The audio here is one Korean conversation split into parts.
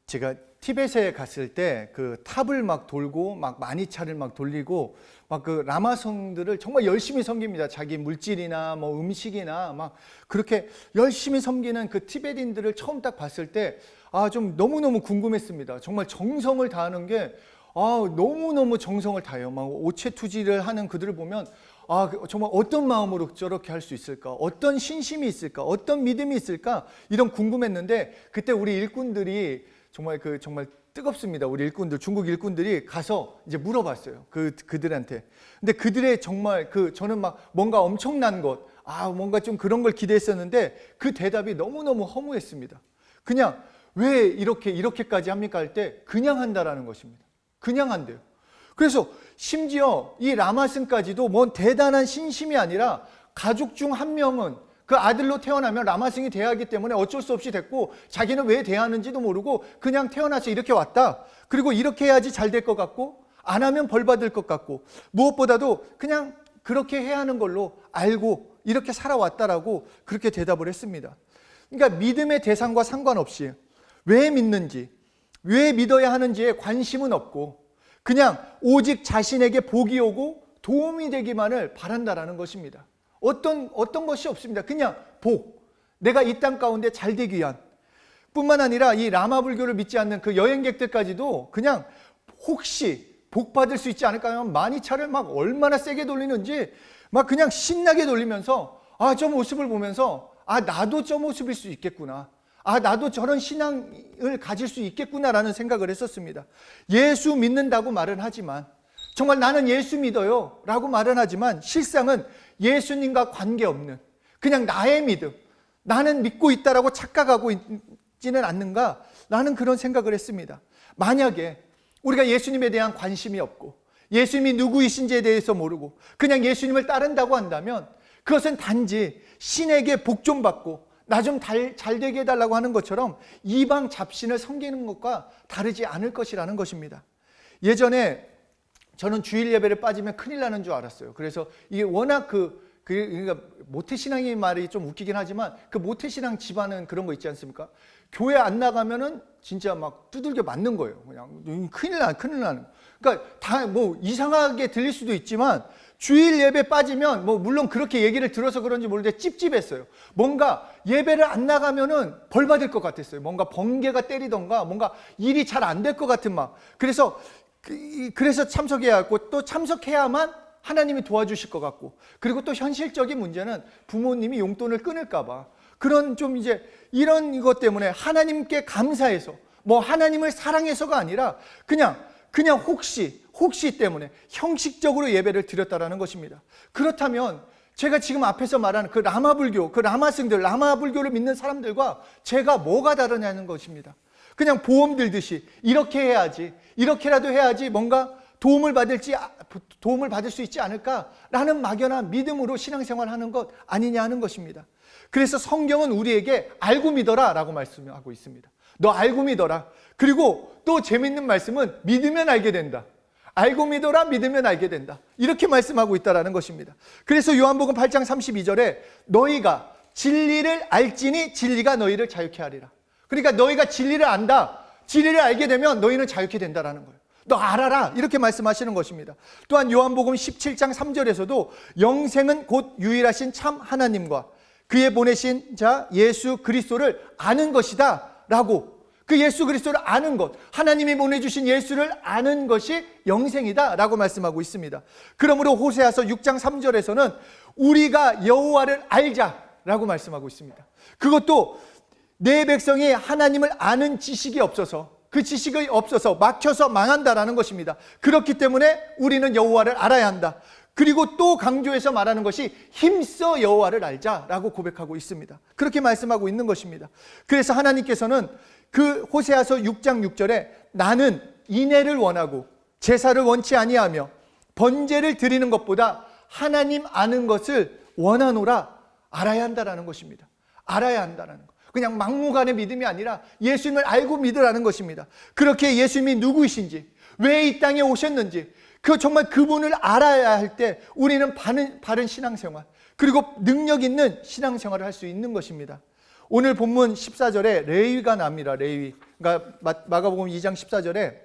제가 티벳에 갔을 때 그 탑을 막 돌고 막 마니차를 막 돌리고 막 그 라마성들을 정말 열심히 섬깁니다. 자기 물질이나 뭐 음식이나 막 그렇게 열심히 섬기는 그 티벳인들을 처음 딱 봤을 때 좀 너무너무 궁금했습니다. 정말 정성을 다하는 게 너무너무 정성을 다해요. 막 오체투지를 하는 그들을 보면 정말 어떤 마음으로 저렇게 할 수 있을까? 어떤 신심이 있을까? 어떤 믿음이 있을까? 이런 궁금했는데 그때 우리 일꾼들이 정말 뜨겁습니다. 우리 일꾼들, 중국 일꾼들이 가서 이제 물어봤어요. 그들한테. 근데 그들의 정말 저는 막 뭔가 엄청난 것, 뭔가 좀 그런 걸 기대했었는데 그 대답이 너무너무 허무했습니다. 그냥 왜 이렇게까지 합니까? 할 때 그냥 한다라는 것입니다. 그냥 한대요. 그래서 심지어 이 라마승까지도 뭔 대단한 신심이 아니라 가족 중 한 명은 그 아들로 태어나면 라마승이 돼야 하기 때문에 어쩔 수 없이 됐고 자기는 왜 돼야 하는지도 모르고 그냥 태어나서 이렇게 왔다. 그리고 이렇게 해야지 잘 될 것 같고 안 하면 벌 받을 것 같고 무엇보다도 그냥 그렇게 해야 하는 걸로 알고 이렇게 살아왔다라고 그렇게 대답을 했습니다. 그러니까 믿음의 대상과 상관없이 왜 믿는지, 왜 믿어야 하는지에 관심은 없고 그냥 오직 자신에게 복이 오고 도움이 되기만을 바란다라는 것입니다. 어떤 것이 없습니다. 그냥 복, 내가 이 땅 가운데 잘 되기 위한 뿐만 아니라 이 라마 불교를 믿지 않는 그 여행객들까지도 그냥 혹시 복 받을 수 있지 않을까 하면 마니차를 막 얼마나 세게 돌리는지 막 그냥 신나게 돌리면서 저 모습을 보면서 나도 저 모습일 수 있겠구나. 나도 저런 신앙을 가질 수 있겠구나라는 생각을 했었습니다. 예수 믿는다고 말은 하지만 정말 나는 예수 믿어요 라고 말은 하지만 실상은 예수님과 관계없는 그냥 나의 믿음, 나는 믿고 있다라고 착각하고 있지는 않는가? 라는 그런 생각을 했습니다. 만약에 우리가 예수님에 대한 관심이 없고 예수님이 누구이신지에 대해서 모르고 그냥 예수님을 따른다고 한다면 그것은 단지 신에게 복 좀 받고 나 좀 잘 되게 해달라고 하는 것처럼 이방 잡신을 섬기는 것과 다르지 않을 것이라는 것입니다. 예전에 저는 주일 예배를 빠지면 큰일 나는 줄 알았어요. 그래서 이게 워낙 그러니까 모태신앙의 말이 좀 웃기긴 하지만 그 모태신앙 집안은 그런 거 있지 않습니까? 교회 안 나가면은 진짜 막 두들겨 맞는 거예요. 그냥 큰일 나는. 그러니까 다 뭐 이상하게 들릴 수도 있지만 주일 예배 빠지면 뭐 물론 그렇게 얘기를 들어서 그런지 모르는데 찝찝했어요. 뭔가 예배를 안 나가면은 벌 받을 것 같았어요. 뭔가 번개가 때리던가 뭔가 일이 잘 안 될 것 같은 막. 그래서 참석해야 하고 또 참석해야만 하나님이 도와주실 것 같고 그리고 또 현실적인 문제는 부모님이 용돈을 끊을까 봐 그런 좀 이제 이런 것 때문에 하나님께 감사해서 뭐 하나님을 사랑해서가 아니라 그냥 혹시 때문에 형식적으로 예배를 드렸다라는 것입니다. 그렇다면 제가 지금 앞에서 말하는 그 라마불교, 그 라마승들, 라마불교를 믿는 사람들과 제가 뭐가 다르냐는 것입니다. 그냥 보험 들듯이 이렇게 해야지, 이렇게라도 해야지 뭔가 도움을 받을 수 있지 않을까라는 막연한 믿음으로 신앙생활하는 것 아니냐 하는 것입니다. 그래서 성경은 우리에게 알고 믿어라 라고 말씀하고 있습니다. 너 알고 믿어라. 그리고 또 재밌는 말씀은 믿으면 알게 된다. 알고 믿어라, 믿으면 알게 된다. 이렇게 말씀하고 있다는 것입니다. 그래서 요한복음 8장 32절에 너희가 진리를 알지니 진리가 너희를 자유케 하리라. 그러니까 너희가 진리를 안다. 진리를 알게 되면 너희는 자유케 된다는 거예요. 너 알아라. 이렇게 말씀하시는 것입니다. 또한 요한복음 17장 3절에서도 영생은 곧 유일하신 참 하나님과 그의 보내신 자 예수 그리스도를 아는 것이다 라고 그 예수 그리스도를 아는 것, 하나님이 보내주신 예수를 아는 것이 영생이다 라고 말씀하고 있습니다. 그러므로 호세아서 6장 3절에서는 우리가 여호와를 알자 라고 말씀하고 있습니다. 그것도 내 백성이 하나님을 아는 지식이 없어서 그 지식이 없어서 막혀서 망한다라는 것입니다. 그렇기 때문에 우리는 여호와를 알아야 한다. 그리고 또 강조해서 말하는 것이 힘써 여호와를 알자라고 고백하고 있습니다. 그렇게 말씀하고 있는 것입니다. 그래서 하나님께서는 그 호세아서 6장 6절에 나는 인애를 원하고 제사를 원치 아니하며 번제를 드리는 것보다 하나님 아는 것을 원하노라. 알아야 한다라는 것입니다. 알아야 한다라는 것. 그냥 막무가내 믿음이 아니라 예수님을 알고 믿으라는 것입니다. 그렇게 예수님이 누구이신지, 왜 이 땅에 오셨는지, 정말 그분을 알아야 할 때 우리는 바른 신앙생활, 그리고 능력 있는 신앙생활을 할 수 있는 것입니다. 오늘 본문 14절에 레위가 납니다. 레위. 그러니까 마가복음 2장 14절에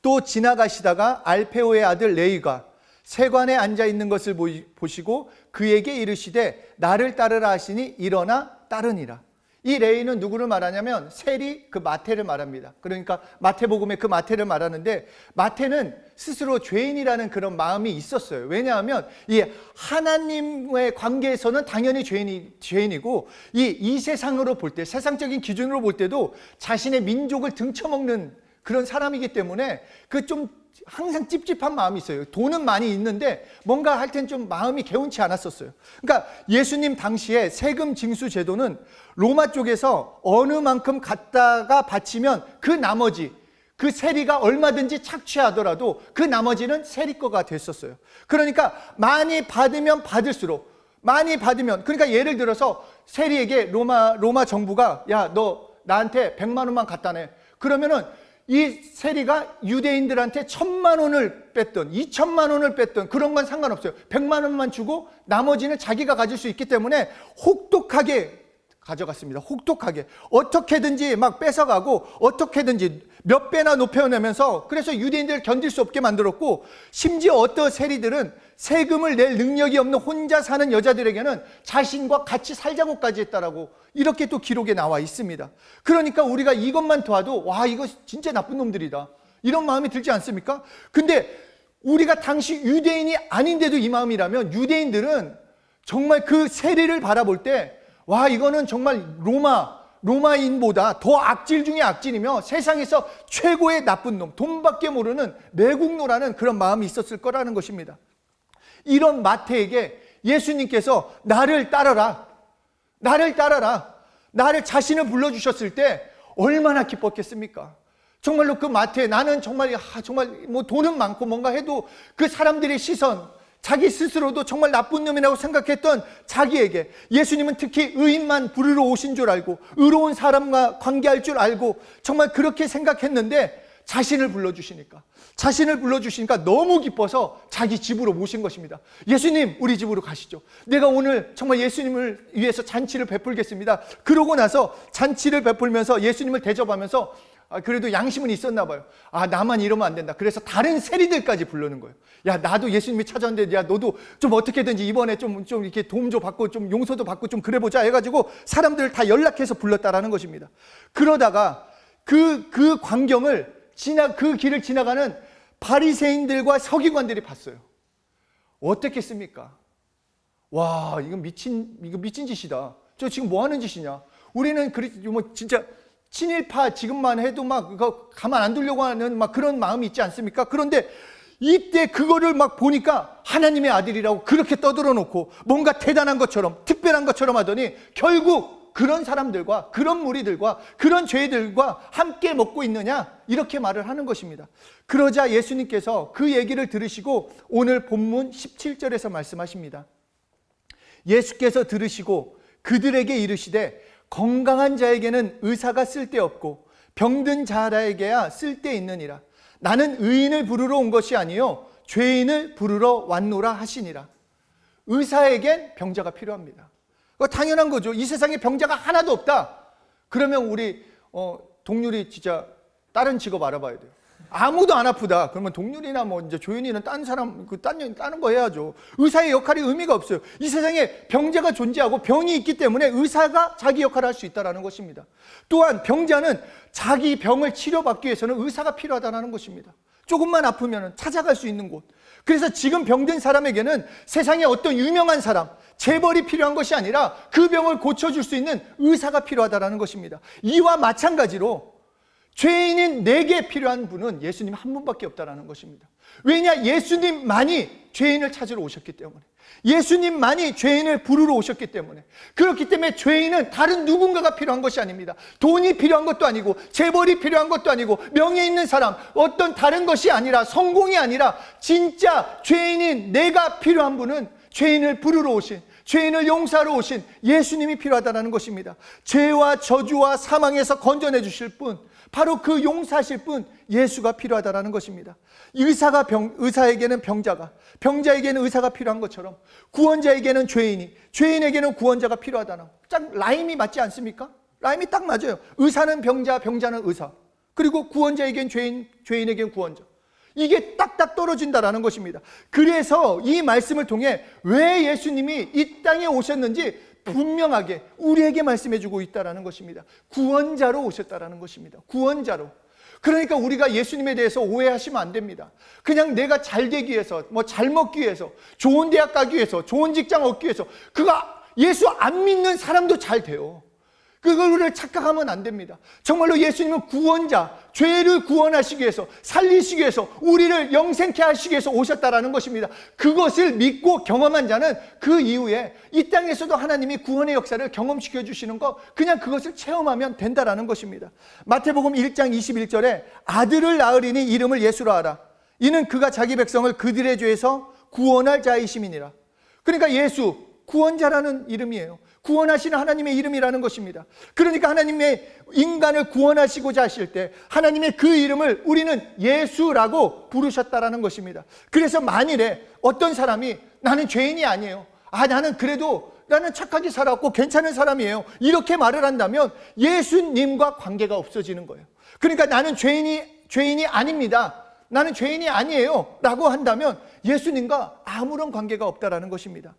또 지나가시다가 알페오의 아들 레위가 세관에 앉아 있는 것을 보시고 그에게 이르시되 나를 따르라 하시니 일어나 따르니라. 이 레위는 누구를 말하냐면 세리 그 마태를 말합니다. 그러니까 마태복음에 그 마태를 말하는데, 마태는 스스로 죄인이라는 그런 마음이 있었어요. 왜냐하면 이 하나님의 관계에서는 당연히 죄인이고 이 세상으로 볼 때, 세상적인 기준으로 볼 때도 자신의 민족을 등쳐먹는 그런 사람이기 때문에 그 좀 항상 찝찝한 마음이 있어요. 돈은 많이 있는데 뭔가 할 땐 좀 마음이 개운치 않았었어요. 그러니까 예수님 당시에 세금 징수 제도는 로마 쪽에서 어느 만큼 갖다가 바치면 그 나머지, 그 세리가 얼마든지 착취하더라도 그 나머지는 세리 거가 됐었어요. 그러니까 많이 받으면 받을수록, 많이 받으면, 그러니까 예를 들어서 세리에게 로마 정부가 야, 너 나한테 100만 원만 갖다 내. 그러면은 이 세리가 유대인들한테 1,000만 원을 뺐든 2,000만 원을 뺐든 그런 건 상관없어요. 100만 원만 주고 나머지는 자기가 가질 수 있기 때문에 혹독하게 가져갔습니다. 혹독하게. 어떻게든지 막 뺏어가고 어떻게든지 몇 배나 높여내면서, 그래서 유대인들을 견딜 수 없게 만들었고, 심지어 어떤 세리들은 세금을 낼 능력이 없는 혼자 사는 여자들에게는 자신과 같이 살자고까지 했다라고 이렇게 또 기록에 나와 있습니다. 그러니까 우리가 이것만 봐도 와, 이거 진짜 나쁜 놈들이다, 이런 마음이 들지 않습니까? 근데 우리가 당시 유대인이 아닌데도 이 마음이라면, 유대인들은 정말 그 세리를 바라볼 때 와, 이거는 정말 로마인보다 더 악질 중에 악질이며 세상에서 최고의 나쁜 놈, 돈밖에 모르는 매국노라는 그런 마음이 있었을 거라는 것입니다. 이런 마태에게 예수님께서 나를 따라라, 나를 따라라, 나를 자신을 불러주셨을 때 얼마나 기뻤겠습니까? 정말로 그 마태, 나는 정말 뭐 돈은 많고 뭔가 해도 그 사람들의 시선, 자기 스스로도 정말 나쁜 놈이라고 생각했던 자기에게 예수님은 특히 의인만 부르러 오신 줄 알고 의로운 사람과 관계할 줄 알고 정말 그렇게 생각했는데, 자신을 불러주시니까 너무 기뻐서 자기 집으로 모신 것입니다. 예수님, 우리 집으로 가시죠. 내가 오늘 정말 예수님을 위해서 잔치를 베풀겠습니다. 그러고 나서 잔치를 베풀면서 예수님을 대접하면서 그래도 양심은 있었나 봐요. 나만 이러면 안 된다. 그래서 다른 세리들까지 부르는 거예요. 야, 나도 예수님이 찾아왔는데 야, 너도 좀 어떻게든지 이번에 좀 이렇게 도움도 받고 좀 용서도 받고 좀 그래보자 해가지고 사람들을 다 연락해서 불렀다라는 것입니다. 그러다가 그 광경을 그 길을 지나가는 바리새인들과 서기관들이 봤어요. 어떻겠습니까? 와, 이거 미친 짓이다. 저 지금 뭐 하는 짓이냐? 우리는 뭐 진짜 친일파 지금만 해도 막 그거 가만 안 두려고 하는 막 그런 마음이 있지 않습니까? 그런데 이때 그거를 막 보니까 하나님의 아들이라고 그렇게 떠들어 놓고 뭔가 대단한 것처럼 특별한 것처럼 하더니 결국 그런 사람들과 그런 무리들과 그런 죄들과 함께 먹고 있느냐, 이렇게 말을 하는 것입니다. 그러자 예수님께서 그 얘기를 들으시고 오늘 본문 17절에서 말씀하십니다. 예수께서 들으시고 그들에게 이르시되 건강한 자에게는 의사가 쓸데없고 병든 자라에게야 쓸데있느니라. 나는 의인을 부르러 온 것이 아니요 죄인을 부르러 왔노라 하시니라. 의사에겐 병자가 필요합니다. 당연한 거죠. 이 세상에 병자가 하나도 없다. 그러면 우리 동률이 진짜 다른 직업 알아봐야 돼요. 아무도 안 아프다. 그러면 동률이나 뭐 이제 조윤이는 딴 사람 다른 거 해야죠. 의사의 역할이 의미가 없어요. 이 세상에 병자가 존재하고 병이 있기 때문에 의사가 자기 역할을 할 수 있다는 것입니다. 또한 병자는 자기 병을 치료받기 위해서는 의사가 필요하다는 것입니다. 조금만 아프면 찾아갈 수 있는 곳. 그래서 지금 병든 사람에게는 세상에 어떤 유명한 사람, 재벌이 필요한 것이 아니라 그 병을 고쳐줄 수 있는 의사가 필요하다는 것입니다. 이와 마찬가지로 죄인인 내게 필요한 분은 예수님 한 분밖에 없다는 것입니다. 왜냐? 예수님만이 죄인을 찾으러 오셨기 때문에, 예수님만이 죄인을 부르러 오셨기 때문에. 그렇기 때문에 죄인은 다른 누군가가 필요한 것이 아닙니다. 돈이 필요한 것도 아니고 재벌이 필요한 것도 아니고 명예 있는 사람, 어떤 다른 것이 아니라, 성공이 아니라 진짜 죄인인 내가 필요한 분은 죄인을 부르러 오신, 죄인을 용서하러 오신 예수님이 필요하다는 것입니다. 죄와 저주와 사망에서 건져내 주실 분, 바로 그 용서하실 분 예수가 필요하다는 것입니다. 의사에게는 병자에게는 의사가 필요한 것처럼 구원자에게는 죄인에게는 구원자가 필요하다는, 딱 라임이 맞지 않습니까? 라임이 딱 맞아요. 의사는 병자, 병자는 의사, 그리고 구원자에겐 죄인에겐 구원자. 이게 딱딱 떨어진다라는 것입니다. 그래서 이 말씀을 통해 왜 예수님이 이 땅에 오셨는지 분명하게 우리에게 말씀해 주고 있다라는 것입니다. 구원자로 오셨다라는 것입니다. 구원자로. 그러니까 우리가 예수님에 대해서 오해하시면 안 됩니다. 그냥 내가 잘 되기 위해서, 잘 먹기 위해서, 좋은 대학 가기 위해서, 좋은 직장 얻기 위해서, 예수 안 믿는 사람도 잘 돼요. 그거를 착각하면 안 됩니다. 정말로 예수님은 구원자, 죄를 구원하시기 위해서, 살리시기 위해서, 우리를 영생케 하시기 위해서 오셨다라는 것입니다. 그것을 믿고 경험한 자는 그 이후에 이 땅에서도 하나님이 구원의 역사를 경험시켜 주시는 거, 그냥 그것을 체험하면 된다라는 것입니다. 마태복음 1장 21절에 아들을 낳으리니 이름을 예수라 하라. 이는 그가 자기 백성을 그들의 죄에서 구원할 자이심이니라. 그러니까 예수, 구원자라는 이름이에요. 구원하시는 하나님의 이름이라는 것입니다. 그러니까 하나님의 인간을 구원하시고자 하실 때 하나님의 그 이름을 우리는 예수라고 부르셨다라는 것입니다. 그래서 만일에 어떤 사람이 나는 죄인이 아니에요, 나는 착하게 살았고 괜찮은 사람이에요, 이렇게 말을 한다면 예수님과 관계가 없어지는 거예요. 그러니까 나는 죄인이 아닙니다, 나는 죄인이 아니에요 라고 한다면 예수님과 아무런 관계가 없다라는 것입니다.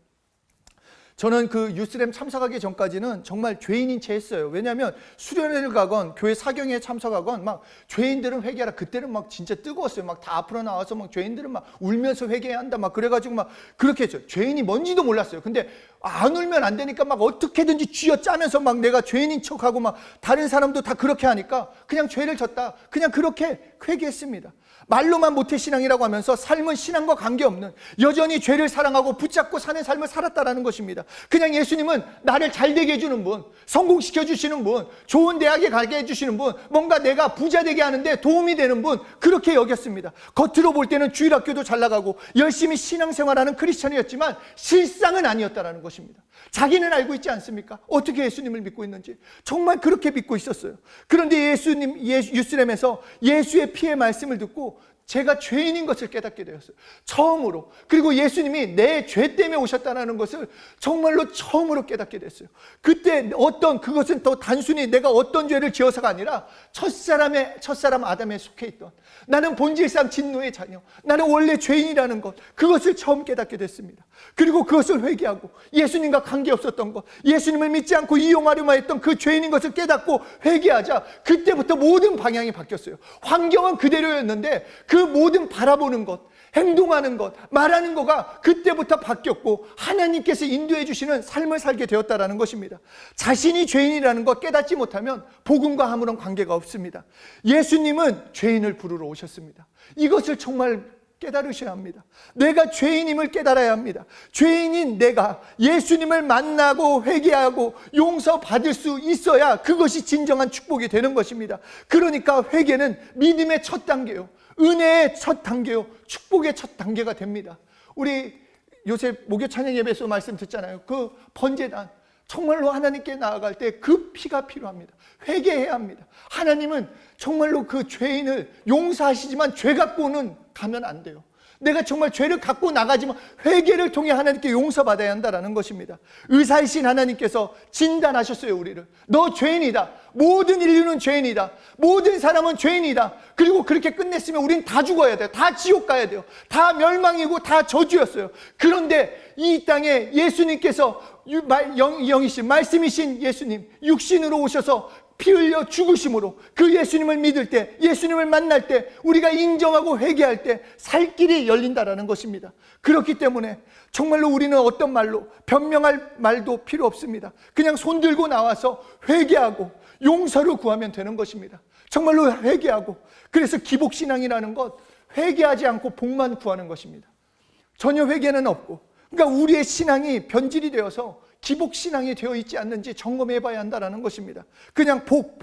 저는 그 유스렘 참석하기 전까지는 정말 죄인인 채 했어요. 왜냐하면 수련회를 가건 교회 사경회에 참석하건 막 죄인들은 회개하라, 그때는 막 진짜 뜨거웠어요. 막 다 앞으로 나와서 막 죄인들은 막 울면서 회개해야 한다 막 그래가지고 막 그렇게 했죠. 죄인이 뭔지도 몰랐어요. 근데 안 울면 안 되니까 막 어떻게든지 쥐어짜면서 막 내가 죄인인 척하고 막 다른 사람도 다 그렇게 하니까 그냥 죄를 졌다, 그냥 그렇게 회개했습니다. 말로만 모태신앙이라고 하면서 삶은 신앙과 관계없는, 여전히 죄를 사랑하고 붙잡고 사는 삶을 살았다라는 것입니다. 그냥 예수님은 나를 잘되게 해주는 분, 성공시켜 주시는 분, 좋은 대학에 가게 해주시는 분, 뭔가 내가 부자 되게 하는데 도움이 되는 분, 그렇게 여겼습니다. 겉으로 볼 때는 주일학교도 잘 나가고 열심히 신앙생활하는 크리스천이었지만 실상은 아니었다라는 것입니다. 자기는 알고 있지 않습니까? 어떻게 예수님을 믿고 있는지 정말 그렇게 믿고 있었어요. 그런데 유스렘에서 예수의 피의 말씀을 듣고 제가 죄인인 것을 깨닫게 되었어요. 처음으로. 그리고 예수님이 내 죄 때문에 오셨다는 것을 정말로 처음으로 깨닫게 됐어요. 그때 그것은 더 단순히 내가 어떤 죄를 지어서가 아니라 첫사람 아담에 속해 있던, 나는 본질상 진노의 자녀, 나는 원래 죄인이라는 것, 그것을 처음 깨닫게 됐습니다. 그리고 그것을 회개하고 예수님과 관계없었던 것, 예수님을 믿지 않고 이용하려만 했던 그 죄인인 것을 깨닫고 회개하자 그때부터 모든 방향이 바뀌었어요. 환경은 그대로였는데 그 모든 바라보는 것, 행동하는 것, 말하는 거가 그때부터 바뀌었고 하나님께서 인도해 주시는 삶을 살게 되었다라는 것입니다. 자신이 죄인이라는 것 깨닫지 못하면 복음과 아무런 관계가 없습니다. 예수님은 죄인을 부르러 오셨습니다. 이것을 정말 깨달으셔야 합니다. 내가 죄인임을 깨달아야 합니다. 죄인인 내가 예수님을 만나고 회개하고 용서받을 수 있어야 그것이 진정한 축복이 되는 것입니다. 그러니까 회개는 믿음의 첫 단계요, 은혜의 첫 단계요, 축복의 첫 단계가 됩니다. 우리 요새 목요 찬양 예배에서 말씀 듣잖아요. 그 번제단, 정말로 하나님께 나아갈 때 그 피가 필요합니다. 회개해야 합니다. 하나님은 정말로 그 죄인을 용서하시지만 죄 갖고는 가면 안 돼요. 내가 정말 죄를 갖고 나가지만 회개를 통해 하나님께 용서받아야 한다는 것입니다. 의사이신 하나님께서 진단하셨어요. 우리를. 너 죄인이다. 모든 인류는 죄인이다. 모든 사람은 죄인이다. 그리고 그렇게 끝냈으면 우린 다 죽어야 돼요. 다 지옥 가야 돼요. 다 멸망이고 다 저주였어요. 그런데 이 땅에 예수님께서 영이신 말씀이신 예수님 육신으로 오셔서 피 흘려 죽으심으로 그 예수님을 믿을 때, 예수님을 만날 때, 우리가 인정하고 회개할 때 살 길이 열린다라는 것입니다. 그렇기 때문에 정말로 우리는 어떤 말로 변명할 말도 필요 없습니다. 그냥 손 들고 나와서 회개하고 용서를 구하면 되는 것입니다. 정말로 회개하고. 그래서 기복신앙이라는 것, 회개하지 않고 복만 구하는 것입니다. 전혀 회개는 없고, 그러니까 우리의 신앙이 변질이 되어서 기복신앙이 되어 있지 않는지 점검해 봐야 한다는 것입니다. 그냥 복.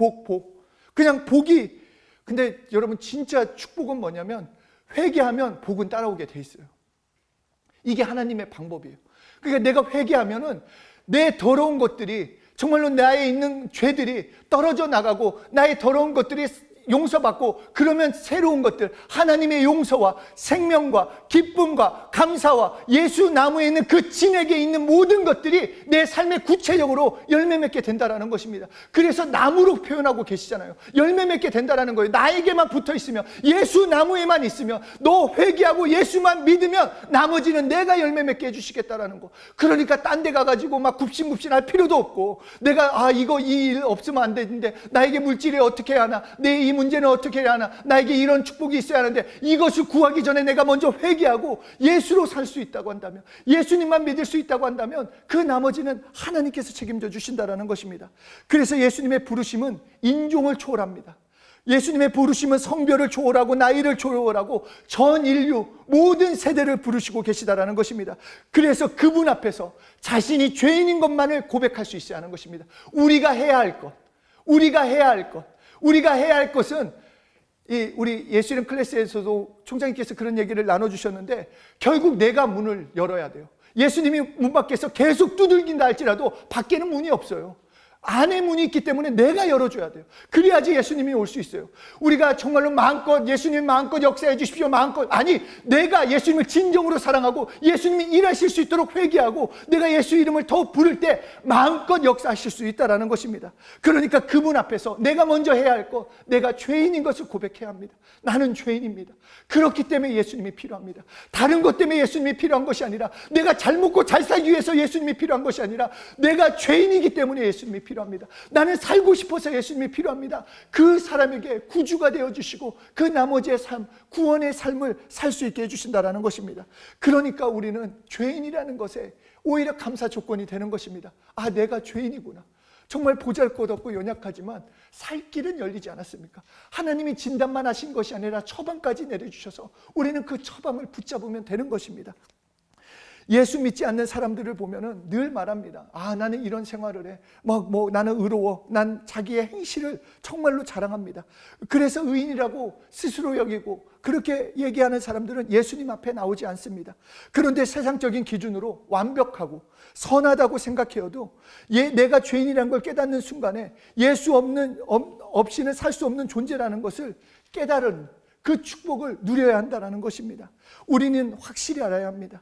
그냥 복이. 근데 여러분 진짜 축복은 뭐냐면 회개하면 복은 따라오게 돼 있어요. 이게 하나님의 방법이에요. 그러니까 내가 회개하면은 내 더러운 것들이, 정말로 나에 있는 죄들이 떨어져 나가고 나의 더러운 것들이 용서받고, 그러면 새로운 것들, 하나님의 용서와 생명과 기쁨과 감사와 예수 나무에 있는 그 진액에 있는 모든 것들이 내 삶에 구체적으로 열매 맺게 된다라는 것입니다. 그래서 나무로 표현하고 계시잖아요. 열매 맺게 된다라는 거예요. 나에게만 붙어 있으면, 예수 나무에만 있으면, 너 회개하고 예수만 믿으면 나머지는 내가 열매 맺게 해주시겠다라는 거. 그러니까 딴 데 가가지고 막 굽신굽신할 필요도 없고, 내가 이 일 없으면 안 되는데, 나에게 물질이 어떻게 해야 하나, 내 이 문제는 어떻게 해야 하나, 나에게 이런 축복이 있어야 하는데, 이것을 구하기 전에 내가 먼저 회개하고 예수로 살 수 있다고 한다면, 예수님만 믿을 수 있다고 한다면, 그 나머지는 하나님께서 책임져 주신다라는 것입니다. 그래서 예수님의 부르심은 인종을 초월합니다. 예수님의 부르심은 성별을 초월하고 나이를 초월하고 전 인류 모든 세대를 부르시고 계시다라는 것입니다. 그래서 그분 앞에서 자신이 죄인인 것만을 고백할 수 있어야 하는 것입니다. 우리가 해야 할 것은, 우리 예수님 클래스에서도 총장님께서 그런 얘기를 나눠주셨는데, 결국 내가 문을 열어야 돼요. 예수님이 문 밖에서 계속 두들긴다 할지라도 밖에는 문이 없어요. 안에 문이 있기 때문에 내가 열어줘야 돼요. 그래야지 예수님이 올 수 있어요. 우리가 정말로 마음껏 예수님 마음껏 역사해 주십시오, 마음껏, 아니, 내가 예수님을 진정으로 사랑하고 예수님이 일하실 수 있도록 회개하고 내가 예수 이름을 더 부를 때 마음껏 역사하실 수 있다는 것입니다. 그러니까 그분 앞에서 내가 먼저 해야 할 것, 내가 죄인인 것을 고백해야 합니다. 나는 죄인입니다. 그렇기 때문에 예수님이 필요합니다. 다른 것 때문에 예수님이 필요한 것이 아니라, 내가 잘 먹고 잘 살기 위해서 예수님이 필요한 것이 아니라, 내가 죄인이기 때문에 예수님이 필요합니다. 나는 살고 싶어서 예수님이 필요합니다. 그 사람에게 구주가 되어주시고 그 나머지의 삶, 구원의 삶을 살 수 있게 해주신다는 것입니다. 그러니까 우리는 죄인이라는 것에 오히려 감사 조건이 되는 것입니다. 내가 죄인이구나. 정말 보잘것없고 연약하지만 살 길은 열리지 않았습니까? 하나님이 진단만 하신 것이 아니라 처방까지 내려주셔서 우리는 그 처방을 붙잡으면 되는 것입니다. 예수 믿지 않는 사람들을 보면은 늘 말합니다. 나는 이런 생활을 해. 나는 의로워. 난 자기의 행실을 정말로 자랑합니다. 그래서 의인이라고 스스로 여기고 그렇게 얘기하는 사람들은 예수님 앞에 나오지 않습니다. 그런데 세상적인 기준으로 완벽하고 선하다고 생각해도 내가 죄인이라는 걸 깨닫는 순간에 예수 없이는 살 수 없는 존재라는 것을 깨달은 그 축복을 누려야 한다는 것입니다. 우리는 확실히 알아야 합니다.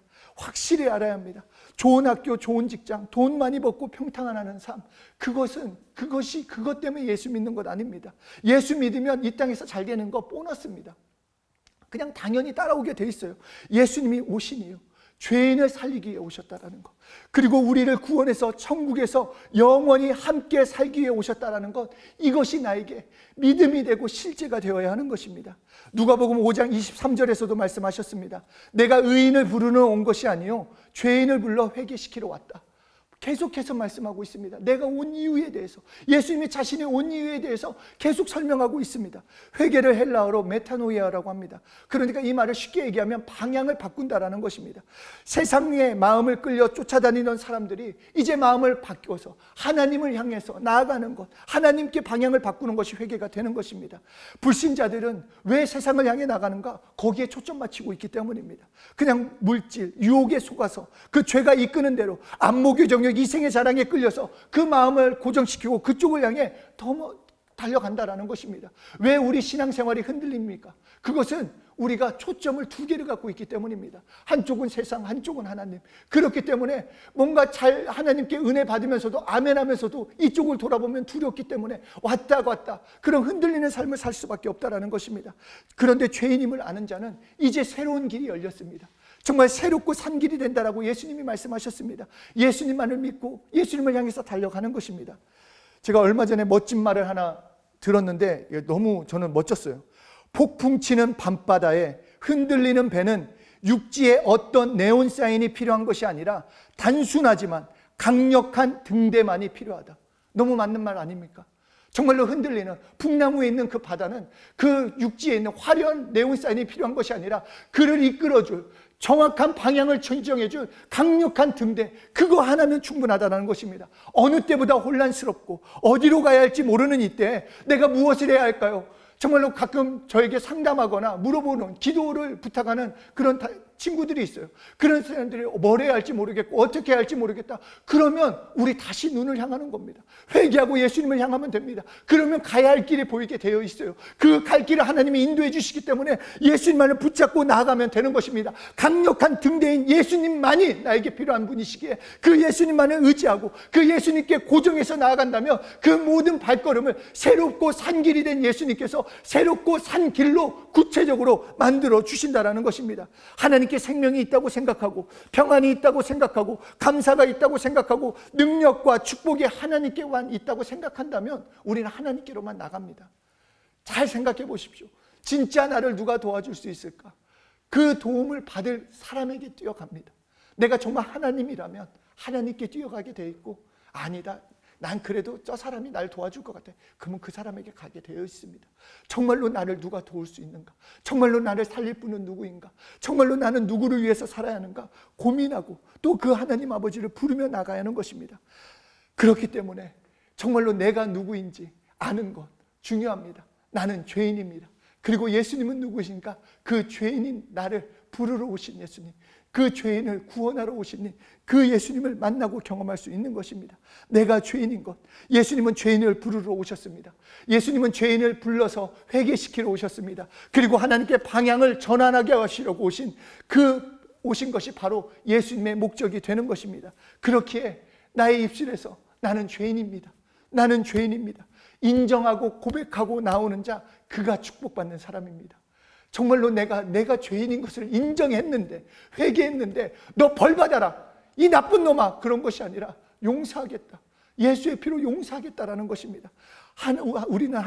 좋은 학교, 좋은 직장, 돈 많이 벌고 평탄하는 삶, 그것 때문에 예수 믿는 것 아닙니다. 예수 믿으면 이 땅에서 잘 되는 거 보너스입니다. 그냥 당연히 따라오게 돼 있어요. 예수님이 오신 이유, 죄인을 살리기 위해 오셨다라는 것, 그리고 우리를 구원해서 천국에서 영원히 함께 살기 위해 오셨다라는 것, 이것이 나에게 믿음이 되고 실제가 되어야 하는 것입니다. 누가복음 5장 23절에서도 말씀하셨습니다. 내가 의인을 부르러 온 것이 아니요 죄인을 불러 회개시키러 왔다. 계속해서 말씀하고 있습니다. 내가 온 이유에 대해서, 예수님이 자신이 온 이유에 대해서 계속 설명하고 있습니다. 회개를 헬라어로 메타노이아라고 합니다. 그러니까 이 말을 쉽게 얘기하면 방향을 바꾼다라는 것입니다. 세상의 마음을 끌려 쫓아다니던 사람들이 이제 마음을 바꿔서 하나님을 향해서 나아가는 것, 하나님께 방향을 바꾸는 것이 회개가 되는 것입니다. 불신자들은 왜 세상을 향해 나가는가? 거기에 초점 맞추고 있기 때문입니다. 그냥 물질, 유혹에 속아서 그 죄가 이끄는 대로 안목의 정욕, 이생의 자랑에 끌려서 그 마음을 고정시키고 그쪽을 향해 더 달려간다라는 것입니다. 왜 우리 신앙생활이 흔들립니까? 그것은 우리가 초점을 두 개를 갖고 있기 때문입니다. 한쪽은 세상, 한쪽은 하나님. 그렇기 때문에 뭔가 잘 하나님께 은혜 받으면서도 아멘 하면서도 이쪽을 돌아보면 두렵기 때문에 왔다 갔다 그런 흔들리는 삶을 살 수밖에 없다라는 것입니다. 그런데 죄인임을 아는 자는 이제 새로운 길이 열렸습니다. 정말 새롭고 산 길이 된다라고 예수님이 말씀하셨습니다. 예수님만을 믿고 예수님을 향해서 달려가는 것입니다. 제가 얼마 전에 멋진 말을 하나 들었는데 너무 저는 멋졌어요. 폭풍치는 밤바다에 흔들리는 배는 육지에 어떤 네온 사인이 필요한 것이 아니라 단순하지만 강력한 등대만이 필요하다. 너무 맞는 말 아닙니까? 정말로 흔들리는 풍나무에 있는 그 바다는 그 육지에 있는 화려한 네온 사인이 필요한 것이 아니라 그를 이끌어줄 정확한 방향을 지정해줄 강력한 등대, 그거 하나면 충분하다는 것입니다. 어느 때보다 혼란스럽고 어디로 가야 할지 모르는 이때 내가 무엇을 해야 할까요? 정말로 가끔 저에게 상담하거나 물어보는, 기도를 부탁하는 그런 친구들이 있어요. 그런 사람들이 뭘 해야 할지 모르겠고 어떻게 해야 할지 모르겠다. 그러면 우리 다시 눈을 향하는 겁니다. 회개하고 예수님을 향하면 됩니다. 그러면 가야 할 길이 보이게 되어 있어요. 그 갈 길을 하나님이 인도해 주시기 때문에 예수님만을 붙잡고 나아가면 되는 것입니다. 강력한 등대인 예수님만이 나에게 필요한 분이시기에 그 예수님만을 의지하고 그 예수님께 고정해서 나아간다면 그 모든 발걸음을 새롭고 산 길이 된 예수님께서 새롭고 산 길로 구체적으로 만들어 주신다라는 것입니다. 하나님께 생명이 있다고 생각하고 평안이 있다고 생각하고 감사가 있다고 생각하고 능력과 축복이 하나님께만 있다고 생각한다면 우리는 하나님께로만 나갑니다. 잘 생각해 보십시오. 진짜 나를 누가 도와줄 수 있을까? 그 도움을 받을 사람에게 뛰어갑니다. 내가 정말 하나님이라면 하나님께 뛰어가게 돼 있고, 아니다, 난 그래도 저 사람이 날 도와줄 것 같아. 그러면 그 사람에게 가게 되어 있습니다. 정말로 나를 누가 도울 수 있는가? 정말로 나를 살릴 분은 누구인가? 정말로 나는 누구를 위해서 살아야 하는가? 고민하고 또 그 하나님 아버지를 부르며 나가야 하는 것입니다. 그렇기 때문에 정말로 내가 누구인지 아는 것 중요합니다. 나는 죄인입니다. 그리고 예수님은 누구신가? 그 죄인인 나를 부르러 오신 예수님, 그 죄인을 구원하러 오신 그 예수님을 만나고 경험할 수 있는 것입니다. 내가 죄인인 것, 예수님은 죄인을 부르러 오셨습니다. 예수님은 죄인을 불러서 회개시키러 오셨습니다. 그리고 하나님께 방향을 전환하게 하시려고 오신 것이 바로 예수님의 목적이 되는 것입니다. 그렇기에 나의 입술에서 나는 죄인입니다, 나는 죄인입니다, 인정하고 고백하고 나오는 자, 그가 축복받는 사람입니다. 정말로 내가 죄인인 것을 인정했는데, 회개했는데 너 벌 받아라, 이 나쁜 놈아, 그런 것이 아니라 용서하겠다, 예수의 피로 용서하겠다라는 것입니다. 우리는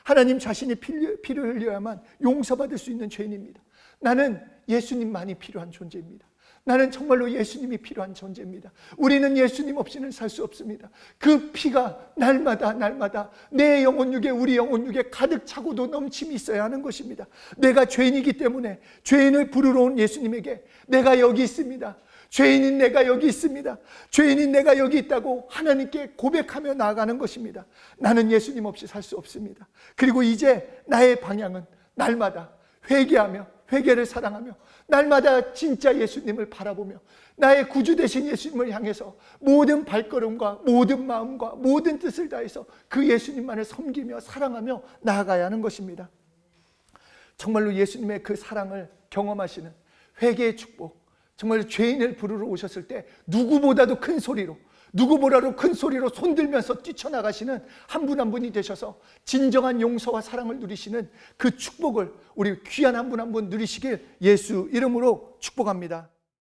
하나님 자신이 피를 흘려야만 용서받을 수 있는 죄인입니다. 나는 예수님만이 필요한 존재입니다. 나는 정말로 예수님이 필요한 존재입니다. 우리는 예수님 없이는 살 수 없습니다. 그 피가 날마다 내 영혼육에, 우리 영혼육에 가득 차고도 넘침이 있어야 하는 것입니다. 내가 죄인이기 때문에 죄인을 부르러 온 예수님에게 내가 여기 있습니다, 죄인인 내가 여기 있습니다, 죄인인 내가 여기 있다고 하나님께 고백하며 나아가는 것입니다. 나는 예수님 없이 살 수 없습니다. 그리고 이제 나의 방향은 날마다 회개하며, 회개를 사랑하며, 날마다 진짜 예수님을 바라보며 나의 구주 되신 예수님을 향해서 모든 발걸음과 모든 마음과 모든 뜻을 다해서 그 예수님만을 섬기며 사랑하며 나아가야 하는 것입니다. 정말로 예수님의 그 사랑을 경험하시는 회개의 축복, 정말 죄인을 부르러 오셨을 때 누구보다도 큰 소리로 손들면서 뛰쳐나가시는 한 분 한 분이 되셔서 진정한 용서와 사랑을 누리시는 그 축복을 우리 귀한 한 분 한 분 누리시길 예수 이름으로 축복합니다.